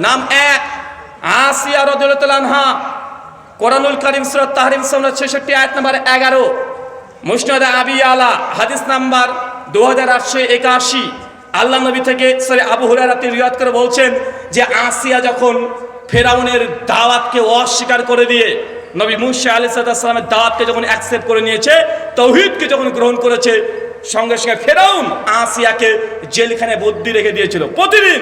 নাম এক, আসিয়া রাদিয়াল্লাহু আনহা। কোরআনুল কারীম সূরা তাহরিম 66 আয়াত নাম্বার 11, মুসনাদ আবি আলা হাদিস নাম্বার 2881। আল্লাহ নবী থেকে আবু হুরায়রা রিওয়ায়াত করে বলছেন যে আসিয়া যখন ফেরাউনের দাওয়াতকে অস্বীকার করে দিয়ে নবী মুসা আলাইহিস সালামের দাওয়াতকে যখন অ্যাকসেপ্ট করে নিয়েছে, তাওহীদকে যখন গ্রহণ করেছে, সঙ্গে সঙ্গে ফেরাউন আসিয়াকে জেলখানায় বন্দি রেখে দিয়েছিল। প্রতিদিন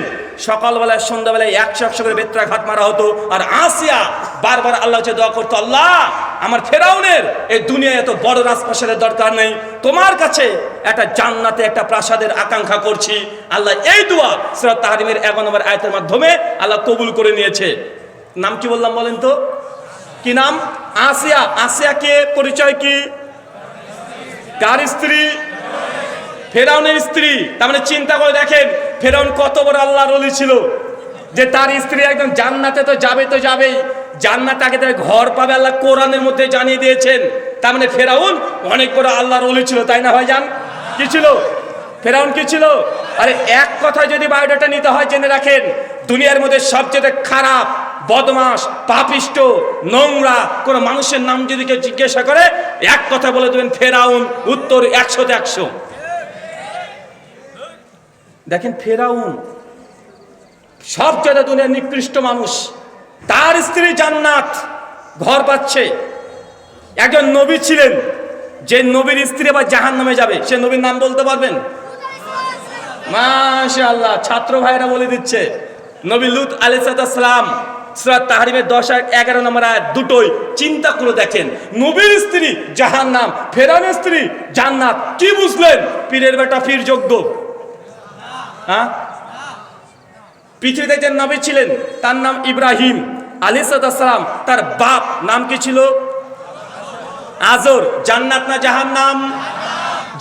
সকালবেলায় সন্ধ্যাবেলায় 100 করে বেত্রাঘাত মারা হতো। আর আসিয়া বারবার আল্লাহ কাছে দোয়া করতো, আল্লাহ আমার ফেরাউনের এই দুনিয়ায় এত বড় রাজপ্রাসাদের দরকার নেই, তোমার কাছে একটা জান্নাতে একটা প্রাসাদের আকাঙ্ক্ষা করছি। আল্লাহ এই দোয়া সূরা তাহরিমের 11 নম্বর আয়াতের মাধ্যমে আল্লাহ কবুল করে নিয়েছে। নাম কি বললাম বলেন তো? কি নাম? আসিয়া। আসিয়া কে? পরিচয় কি? কার স্ত্রী? ফেরাউনের স্ত্রী। তার মানে চিন্তা করে দেখেন ফেরাউন কত বড় আল্লাহর ওলি ছিল যে তার স্ত্রী একদম জান্নাতে তো যাবেই, জান্নাতে আগে তার ঘর পাবে আল্লাহ কোরআনের মধ্যে জানিয়ে দিয়েছেন। তার মানে ফেরাউন অনেক বড় আল্লাহর ওলি ছিল, তাই না ভাইজান? কি ছিল ফেরাউন? কি ছিল? আরে এক কথায় যদি বায়োডাটা নিতে হয় জেনে রাখেন, দুনিয়ার মধ্যে সবচেয়ে খারাপ, বদমাস, পাপিষ্ট, নোংরা কোন মানুষের নাম যদি কেউ জিজ্ঞাসা করে, এক কথা বলে দেবেন ফেরাউন, উত্তর 100তে 100। দেখেন ফেরাউন সবচেয়ে দুনিয়ার নিকৃষ্ট মানুষ, তার স্ত্রী জান্নাত ঘর পাচ্ছে। একজন নবী ছিলেন, যে নবীর স্ত্রী আবার জাহান্নামে যাবে, সে নবীর নাম বলতে পারবেন? মাশাআল্লাহ, ছাত্র ভাইরা বলে দিচ্ছে। নবী লূত আলাইহিস সালাম, সূরা তাহরিমের 10-11 নম্বর আয়াত, দুটোই চিন্তা করে দেখেন। নবীর স্ত্রী জাহান্নাম, ফেরাউনের স্ত্রী জান্নাত। কি বুঝলেন? পীরের বেটা পীর যোগ্য। হ্যাঁ, পৃথিবীতে যে নবী ছিলেন তার নাম ইব্রাহিম আলাইহিস সালাম, তার বাপ নাম কি ছিল? আজর। জান্নাত না জাহান্নাম?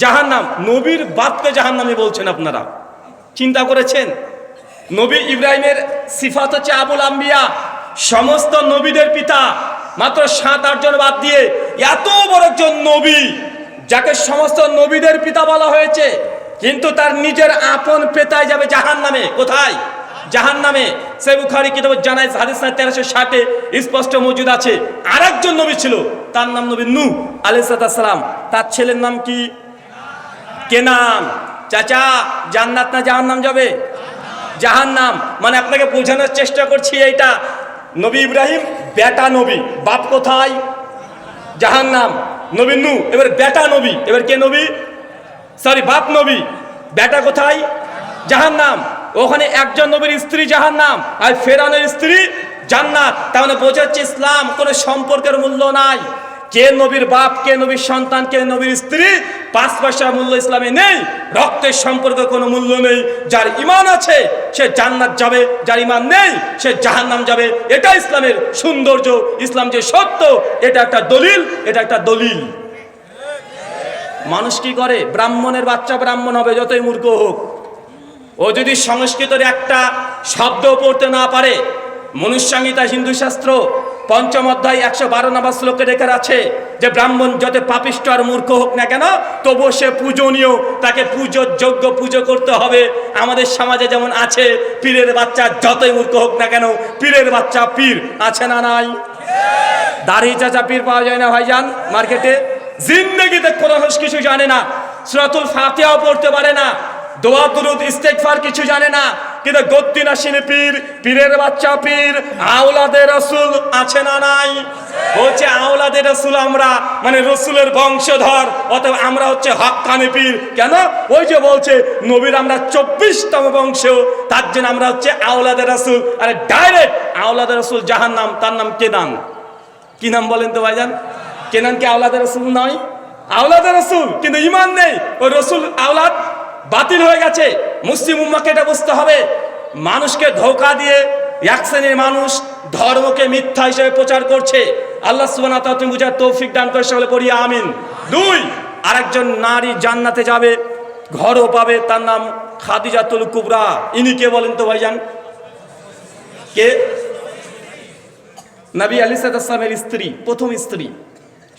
জাহান্নাম। নবীর বাপকে জাহান্নামী বলছেন আপনারা, চিন্তা করেছেন? নবী ইব্রাহিমের সিফাত হচ্ছে আবুল আম্বিয়া, সমস্ত নবীদের পিতা। মাত্র 7-8 জন বাদ দিয়ে এত বড় একজন নবী যাকে সমস্ত নবীদের পিতা বলা হয়েছে, কিন্তু তার নিজের আপন পেতায় যাবে জাহান্নামে। কোথায়? জাহান্নামে। সহিহ বুখারী কিতাবে জানায় হাদিস 1360 স্পষ্ট মজুদ আছে। আরেকজন নবী ছিল, তার নাম নবী নূহ আলাইহিস সালাম। তার ছেলের নাম কি? কেনান। চাচা, জান্নাত না জাহান্নাম যাবে? জাহান্নাম। মানে আপনাকে বোঝানোর চেষ্টা করছি এইটা, নবী ইব্রাহিম বেটা নবী, বাপ কোথায়? জাহান্নাম। নবী নূহ এবার বেটা নবী, এবার কে নবী? বাপ নবী, বেটা কোথায়? জাহান্নাম। ওখানে একজন নবীর স্ত্রী জাহান্নাম, আর ফেরাউনের স্ত্রী জান্নাত। তার মানে বোঝাচ্ছে ইসলাম কোনো সম্পর্কের মূল্য নাই। কে নবীর বাপ, কে নবীর সন্তান, কে নবীর স্ত্রী, 5 পয়সার মূল্য ইসলামে নেই। রক্তের সম্পর্কে কোনো মূল্য নেই। যার ঈমান আছে সে জান্নাত যাবে, যার ঈমান নেই সে জাহান্নাম যাবে। এটা ইসলামের সৌন্দর্য, ইসলাম যে সত্য, এটা একটা দলিল, এটা একটা দলিল। মানুষ কি করে? ব্রাহ্মণের বাচ্চা ব্রাহ্মণ হবে যতই মূর্খ হোক। ও যদি সংস্কৃতের একটা শব্দ পড়তে না পারে, মনুসংহিতা হিন্দু শাস্ত্র 5ম অধ্যায় 112 নম্বর শ্লোকে লেখা আছে যে ব্রাহ্মণ যত পাপিষ্ট আর মূর্খ হোক না কেন, তবুও সে পূজনীয়, তাকে পূজোর যোগ্য, পুজো করতে হবে। আমাদের সমাজে যেমন আছে পীরের বাচ্চা যতই মূর্খ হোক না কেন, পীরের বাচ্চা পীর আছে না নাই? দাড়ি চাচা পীর পাওয়া যায় না ভাইজান মার্কেটে? জিন্দেগিতে কোনো কিছু জানে না, সূরাতুল ফাতিহাও পড়তে পারে না, দোয়া দুরুদ ইস্তেগফার কিছু জানে না, কিন্তু গদ্দিনাসিনী পীর, পীরের বাচ্চা পীর, আওলাদে রাসূল আছে না নাই? বলছে আওলাদে রাসূল আমরা, মানে রসুলের বংশধর, অতএব আমরা হচ্ছে হক্কানি পীর। কেন? ওই যে বলছে নবীর আমরা 24তম বংশ, তার জন্য আমরা হচ্ছে আওলাদে রাসূল। আরে ডাইরেক্ট আওলাদে রাসূল জাহান্নাম। তার নাম কেনান। কি নাম বলেন তো ভাইজান? কেনান কি আওলাদে রাসূল নয়? আওলাদে রাসূল, কিন্তু ঈমান নেই। ওই রাসূল আওলাদ বাতিল হয়ে গেছে। মুসলিম উম্মাহকে এটা বুঝতে হবে। মানুষকে ধোঁকা দিয়ে এক শ্রেণীর মানুষ ধর্মকে মিথ্যা হিসেবে প্রচার করছে। আল্লাহ সুবহানাহু ওয়া তাআলা তুমি বুঝার তৌফিক দান করে, সকলে পড়ি আমিন। 2, আরেকজন নারী জান্নাতে যাবে, ঘরও পাবে, তার নাম খাদিজাতুল কুবরা। ইনি কে বলেন তো ভাইজান? কে? নবী আলাইহিস সালামের স্ত্রী, প্রথম স্ত্রী।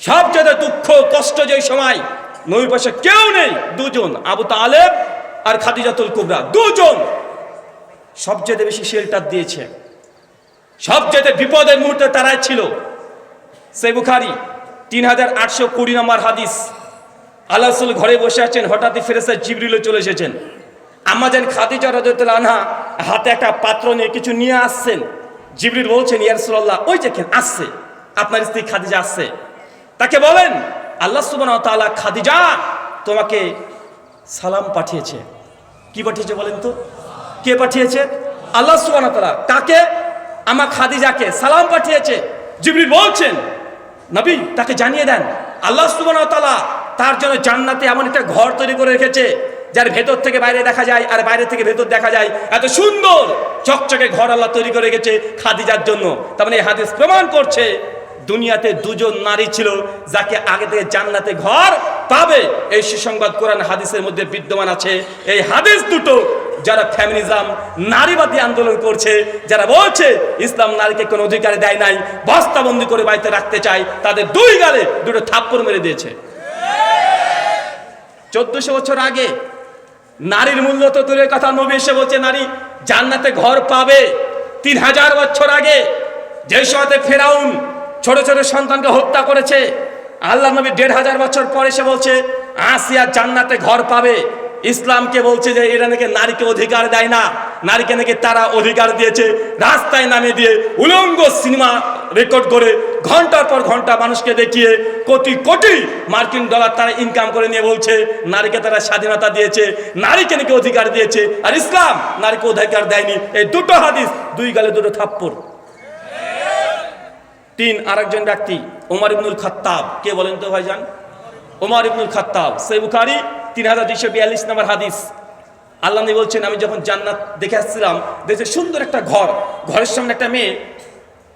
সবচেয়ে দুঃখ কষ্ট যে সময় নবীর পাশে কেউ নেই, 2 জন, আবু তালেব আর খাদিজাতুল কুবরা, 2 জন সবচেয়ে বেশি শেল্টার দিয়েছে। সবচেয়ে বিপদের মুহূর্তে তারাই ছিল। সহিহ বুখারী 3820 নম্বর হাদিস। আল্লাহ রাসূল ঘরে বসে আছেন, হঠাৎই ফেরেশতা জিবরিল চলে এসেছেন। আম্মা জান খাদিজা রাদিয়াল্লাহু আনহা হাতে একটা পাত্র নিয়ে কিছু নিয়ে আসছেন। জিবরিল বলছেন, ইয়া রাসূলুল্লাহ, ওই দেখেন আসছে, আপনার স্ত্রী খাদিজা আসছে। তাকে বলেন আল্লাহ সুবহানাহু ওয়া তাআলা খাদিজা তোমাকে সালাম পাঠিয়েছে। কি পাঠিয়েছে বলেন তো? কে পাঠিয়েছে? আল্লাহ সুবহানাহু ওয়া তাআলা। কাকে? আমার খাদিজাকে সালাম পাঠিয়েছে। জিবরিল বলছেন, নবী তাকে জানিয়ে দেন আল্লাহ সুবহানাহু ওয়া তাআলা তার জন্য জান্নাতে এমন একটা ঘর তৈরি করে রেখেছে যার ভেতর থেকে বাইরে দেখা যায় আর বাইরে থেকে ভেতর দেখা যায়, এত সুন্দর চকচকে ঘর আল্লাহ তৈরি করে রেখেছে খাদিজার জন্য। তার মানে এই হাদিস প্রমাণ করছে দুনিয়াতে দুজন নারী ছিল যাকে আগে থেকে জান্নাতে ঘর পাবে। এই সুসংবাদ কোরআন হাদিসের মধ্যে বিদ্যমান আছে। এই হাদিস দুটো যারা ফেমিনিজম নারীবাদী আন্দোলন করছে, যারা বলছে ইসলাম নারীকে কোনো অধিকার দেয় নাই, বস্তাবন্দি করে বাড়িতে রাখতে চায়, তাদের দুই গালে দুটো থাপ্পড় মেরে দিয়েছে। 1400 বছর আগে নারীর মূল্য তো দূরের কথা, নবী এসে বলছে নারী জান্নাতে ঘর পাবে। 3000 বছর আগে যে সময়তে ফেরাউন ছোট ছোট সন্তানকে হত্যা করেছে, আল্লাহ নবী 1500 বছর পরে এসে বলছে আসিয়া জান্নাতে ঘর পাবে। ইসলামকে বলছে যে এরা নাকি নারীকে অধিকার দেয় না, নারীকে নাকি তারা অধিকার দিয়েছে। রাস্তায় নামে দিয়ে উলঙ্গ সিনেমা রেকর্ড করে ঘন্টার পর ঘন্টা মানুষকে দেখিয়ে কোটি কোটি মার্কিন ডলার তারা ইনকাম করে নিয়ে বলছে নারীকে তারা স্বাধীনতা দিয়েছে, নারীকে নাকি অধিকার দিয়েছে, আর ইসলাম নারীকে অধিকার দেয়নি। এই দুটো হাদিস, দুই গালে দুটো থাপ্পড়। আরেকজন ব্যক্তি ওমর ইবনুল খাত্তাব। কে বলেন তো ভাইজান? ওমর ইবনুল খাত্তাব। সহিহ বুখারী 3242 নম্বর হাদিস। আল্লাহ নবী বলছেন আমি যখন জান্নাত দেখে আসছিলাম, দেখে সুন্দর একটা ঘর, ঘরের সামনে একটা মেয়ে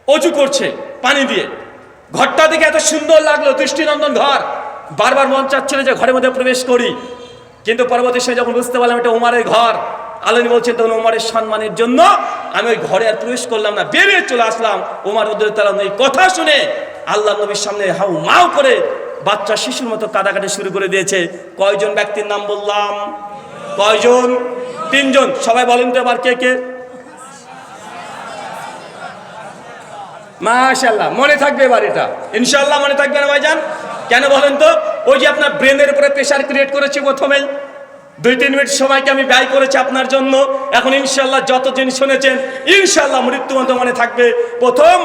অজু করছে পানি দিয়ে। ঘরটা দেখে এত সুন্দর লাগলো, দৃষ্টিনন্দন ঘর, বারবার মন চাচ্ছিল যে ঘরের মধ্যে প্রবেশ করি। কিন্তু পরবর্তী সময় যখন বুঝতে পারলাম এটা ওমরের ঘর, আল্লাহ নবী বলছেন তখন ওমরের সম্মানের জন্য আমি ওই ঘরে আর প্রবেশ করলাম না, বেরিয়ে চলে আসলাম। ওমর রাদিয়াল্লাহু আনহু এই কথা শুনে আল্লাহ নবীর সামনে হাউ মাউ করে বাচ্চা শিশুর মতো কাঁদাকাটি শুরু করে দিয়েছে। কয়জন ব্যক্তির নাম বললাম? কয়জন? 3 জন। সবাই বলেন তো এবার কে কে? মাশাআল্লাহ, মনে থাকবে এবার, এটা ইনশাআল্লাহ মনে থাকবে না ভাইজান? কেন বলেন তো? ওই যে আপনার ব্রেনের উপরে প্রেশার ক্রিয়েট করেছি প্রথমেই, 2-3 মিনিট সময়কে আমি ব্যয় করেছি আপনার জন্য। এখন ইনশাআল্লাহ যত জিনিস শুনেছেন ইনশাআল্লাহ মৃত্যু পর্যন্ত মনে থাকবে। প্রথম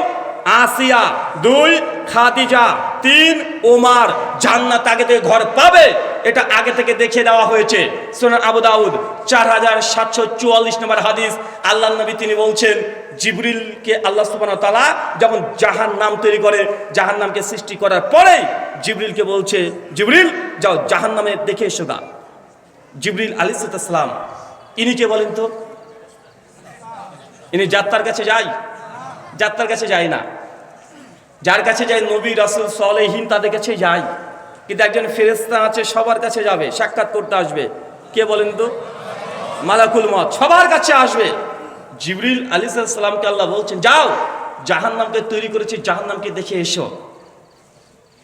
আসিয়া, 2 খাদিজা, 3 ওমর জান্নাত আগে থেকে ঘর পাবে, এটা আগে থেকে দেখিয়ে দেওয়া হয়েছে। সুনান আবু দাউদ 4744 নম্বর হাদিস। আল্লাহ নবী তিনি বলছেন জিবরিলকে আল্লাহ সুবহানাহু ওয়া তাআলা যখন জাহান্নাম তৈরি করে, জাহান্নামকে সৃষ্টি করার পরে জিবরিলকে বলছে জিবরিল যাও জাহান্নামে দেখে এসো গা। জিবরিল আলাইহিস সালাম ইনি কে বলেন তো? ইনি যাত্রার কাছে যায়? যাত্রার কাছে যায় না। যার কাছে যায় নবী রাসূল সালেহীন, তাদের কাছে যায়। কিন্তু একজন ফেরেশতা আছে সবার কাছে যাবে, সাক্ষাৎ করতে আসবে। কে বলেন তো? মালাকুল মউত সবার কাছে আসবে। জিবরিল আলাইহিস সালামকে আল্লাহ বলছেন যাও জাহান্নামকে তৈরি করেছি, জাহান্নামকে দেখে এসো।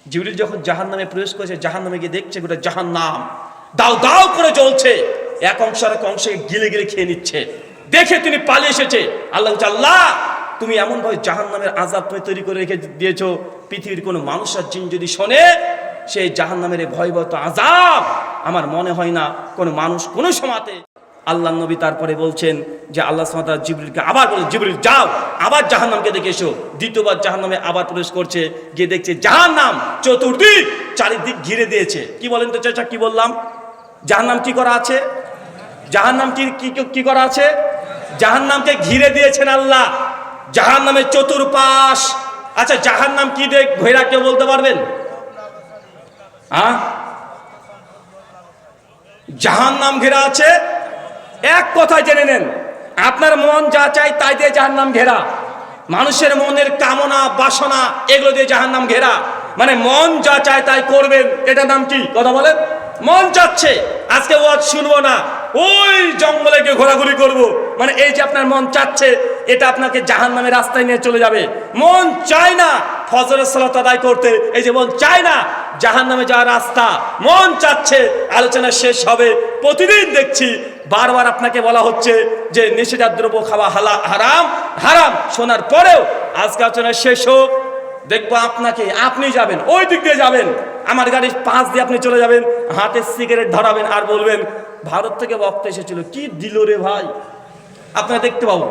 জিবরিল যখন জাহান্নামে প্রবেশ করেছে, জাহান্নামে গিয়ে দেখছে গোটা জাহান্নাম দাও দাও করে জ্বলছে, এক অংশ আর এক অংশে গিলে গিলে খেয়ে নিচ্ছে। দেখে তিনি পালিয়ে এসেছে। আল্লাহ বলছে আল্লাহ তুমি এমন ভাবে জাহান্নামের আযাব তৈরি করে রেখে দিয়েছো, পৃথিবীর কোনো মানুষ আর জিন যদি শোনে সেই জাহান্নামের ভয়াবহ আযাব আমার মনে হয় না কোনো মানুষ কোনো সময়তে। আল্লাহ নবী তারপরে বলছেন যে আল্লাহ সুবহানাহু ওয়া তাআলা জিবরিলকে আবার বলে জিবরিল যাও আবার জাহান্নামকে দেখে এসো। দ্বিতীয়বার জাহান্নামে আবার প্রবেশ করছে, গিয়ে দেখছে জাহান্নাম চতুর্দিক চারিদিক ঘিরে দিয়েছে। কি বলেন তো চাচা? কি বললাম? জাহান্নাম কি করা আছে? জাহান্নাম কি করা আছে? জাহান্নামকে ঘিরে দিয়েছেন আল্লাহ, জাহান্নামের চতুর্পাশ। আচ্ছা জাহান্নাম কি দিয়ে ঘেরা কেউ বলতে পারবেন? জাহান্নাম ঘেরা আছে, এক কথায় জেনে নেন আপনার মন যা চায় তাই দিয়ে জাহান্নাম ঘেরা। মানুষের মনের কামনা বাসনা এগুলো দিয়ে জাহান্নাম ঘেরা। মানে মন যা চায় তাই করবেন, এটার নাম কি? কথা বলেন। মন চাচ্ছে আজকে ওয়াজ শুনবো না, ওই জঙ্গলে গিয়ে ঘোরাঘুরি করবো, মানে এই যে আপনার মন চাচ্ছে এটা আপনাকে জাহান্নামের রাস্তায় নিয়ে চলে যাবে। মন চায় না ফজরের সালাত আদায় করতে, এই যে মন চায় না জাহান্নামে যাওয়ার রাস্তা, মন চাচ্ছে আলোচনা শেষ হবে। প্রতিদিন দেখছি বারবার আপনাকে বলা হচ্ছে যে নিষেধাজ্ঞ দ্রব্য খাওয়া হারাম হারাম শোনার পরেও আজকে আলোচনা শেষ হোক, দেখবো আপনাকে, আপনি যাবেন ওই দিক দিয়ে যাবেন, আমার গাড়ির পাশ দিয়ে আপনি চলে যাবেন, হাতে সিগারেট ধরাবেন আর বলবেন ভারত থেকে বক্তা এসেছিল, কি দিল রে ভাই, আপনারা দেখতে পাবো।